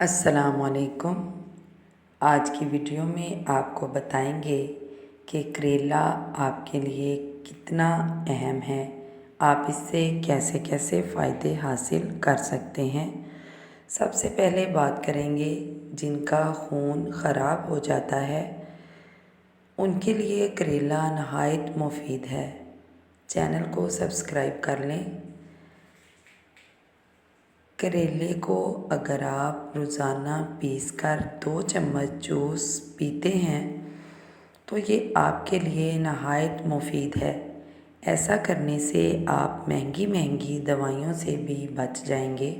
अस्सलाम वालेकुम। आज की वीडियो में आपको बताएंगे कि करेला आपके लिए कितना अहम है, आप इससे कैसे कैसे फ़ायदे हासिल कर सकते हैं। सबसे पहले बात करेंगे जिनका खून ख़राब हो जाता है, उनके लिए करेला नहायत मुफीद है। चैनल को सब्सक्राइब कर लें। करेले को अगर आप रोज़ाना पीसकर 2 चम्मच जूस पीते हैं तो ये आपके लिए नहायत मुफीद है। ऐसा करने से आप महंगी महंगी दवाइयों से भी बच जाएंगे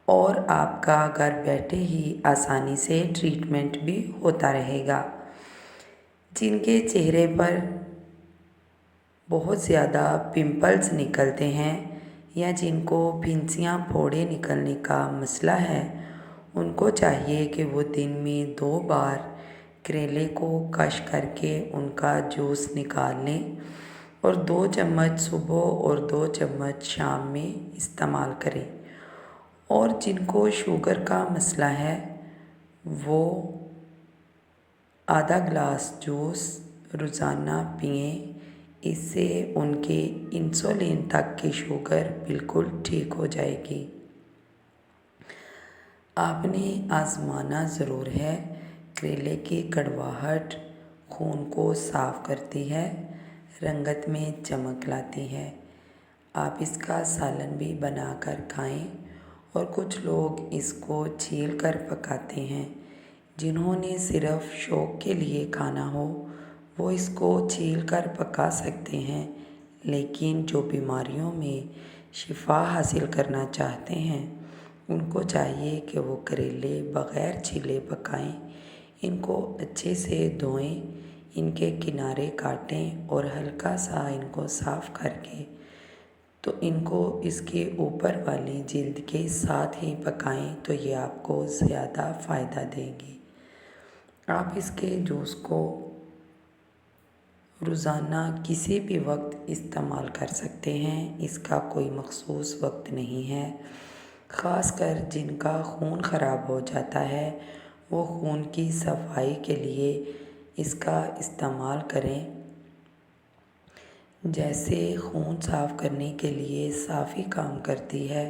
और आपका घर बैठे ही आसानी से ट्रीटमेंट भी होता रहेगा। जिनके चेहरे पर बहुत ज़्यादा पिंपल्स निकलते हैं या जिनको फिंसियाँ फोड़े निकलने का मसला है, उनको चाहिए कि वो दिन में 2 बार करेले को कश करके उनका जूस निकाल लें और 2 चम्मच सुबह और 2 चम्मच शाम में इस्तेमाल करें। और जिनको शुगर का मसला है वो आधा गिलास जूस रोज़ाना पिएं। इससे उनके इंसुलिन तक की शुगर बिल्कुल ठीक हो जाएगी। आपने आज़माना ज़रूर है। करेले की कड़वाहट खून को साफ़ करती है, रंगत में चमक लाती है। आप इसका सालन भी बनाकर खाएं और कुछ लोग इसको छील कर पकाते हैं। जिन्होंने सिर्फ़ शौक़ के लिए खाना हो वो इसको छील कर पका सकते हैं, लेकिन जो बीमारियों में शिफा हासिल करना चाहते हैं उनको चाहिए कि वो करेले बग़ैर छीले पकाएं। इनको अच्छे से धोएं, इनके किनारे काटें और हल्का सा इनको साफ़ करके तो इनको इसके ऊपर वाली जिल्द के साथ ही पकाएं तो ये आपको ज़्यादा फ़ायदा देगी। आप इसके जूस को रोज़ाना किसी भी वक्त इस्तेमाल कर सकते हैं। इसका कोई मखसूस वक्त नहीं है। ख़ासकर जिनका खून ख़राब हो जाता है वो खून की सफाई के लिए इसका इस्तेमाल करें। जैसे खून साफ़ करने के लिए साफ़ी काम करती है,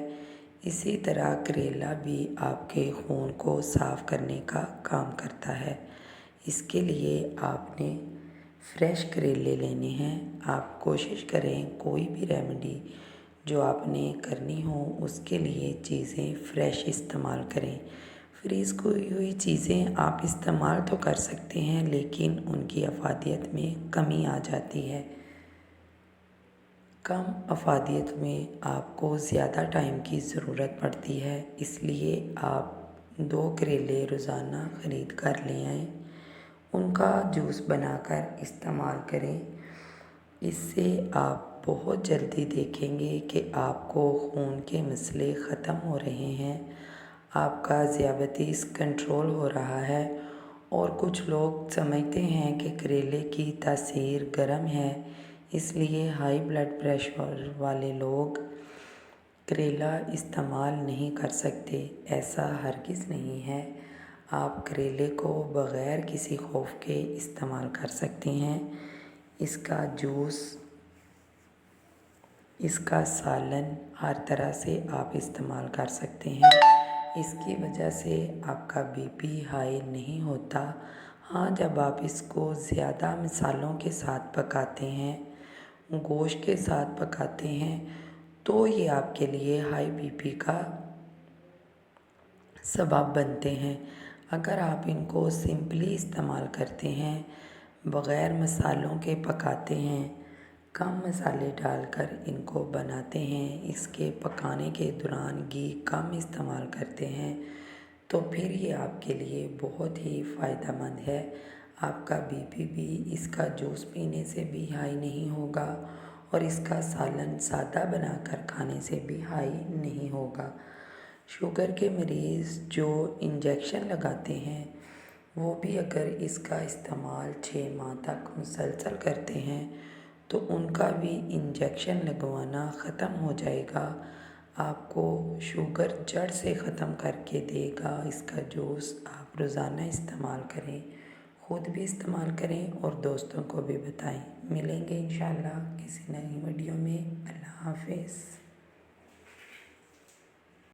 इसी तरह करेला भी आपके खून को साफ़ करने का काम करता है। इसके लिए आपने फ्रेश करेले लेने हैं। आप कोशिश करें कोई भी रेमेडी जो आपने करनी हो उसके लिए चीज़ें फ्रेश इस्तेमाल करें। फ्रीज़ की हुई चीज़ें आप इस्तेमाल तो कर सकते हैं, लेकिन उनकी अफादियत में कमी आ जाती है। कम अफादियत में आपको ज़्यादा टाइम की ज़रूरत पड़ती है, इसलिए आप 2 करेले रोज़ाना ख़रीद कर ले आएँ, उनका जूस बनाकर इस्तेमाल करें। इससे आप बहुत जल्दी देखेंगे कि आपको खून के मसले ख़त्म हो रहे हैं, आपका ज़ियाबतीस कंट्रोल हो रहा है। और कुछ लोग समझते हैं कि करेले की तासीर गर्म है, इसलिए हाई ब्लड प्रेशर वाले लोग करेला इस्तेमाल नहीं कर सकते। ऐसा हरगिज़ नहीं है। आप करेले को बग़ैर किसी खौफ के इस्तेमाल कर सकते हैं। इसका जूस, इसका सालन हर तरह से आप इस्तेमाल कर सकते हैं। इसकी वजह से आपका बीपी हाई नहीं होता। हाँ, जब आप इसको ज़्यादा मसालों के साथ पकाते हैं, गोश्त के साथ पकाते हैं, तो ये आपके लिए हाई बीपी का सबब बनते हैं। अगर आप इनको सिंपली इस्तेमाल करते हैं, बग़ैर मसालों के पकाते हैं, कम मसाले डालकर इनको बनाते हैं, इसके पकाने के दौरान घी कम इस्तेमाल करते हैं, तो फिर ये आपके लिए बहुत ही फ़ायदेमंद है। आपका बीपी भी इसका जूस पीने से भी हाई नहीं होगा और इसका सालन सादा बनाकर खाने से भी हाई नहीं होगा। शुगर के मरीज़ जो इंजेक्शन लगाते हैं वो भी अगर इसका इस्तेमाल 6 माह तक मुसलसल करते हैं तो उनका भी इंजेक्शन लगवाना ख़त्म हो जाएगा। آپ کو شوگر جڑ سے ختم کر کے دے گا۔ اس کا جوس آپ روزانہ استعمال کریں، خود بھی استعمال کریں اور دوستوں کو بھی بتائیں۔ ملیں گے انشاءاللہ کسی نئی ویڈیو میں۔ اللہ حافظ۔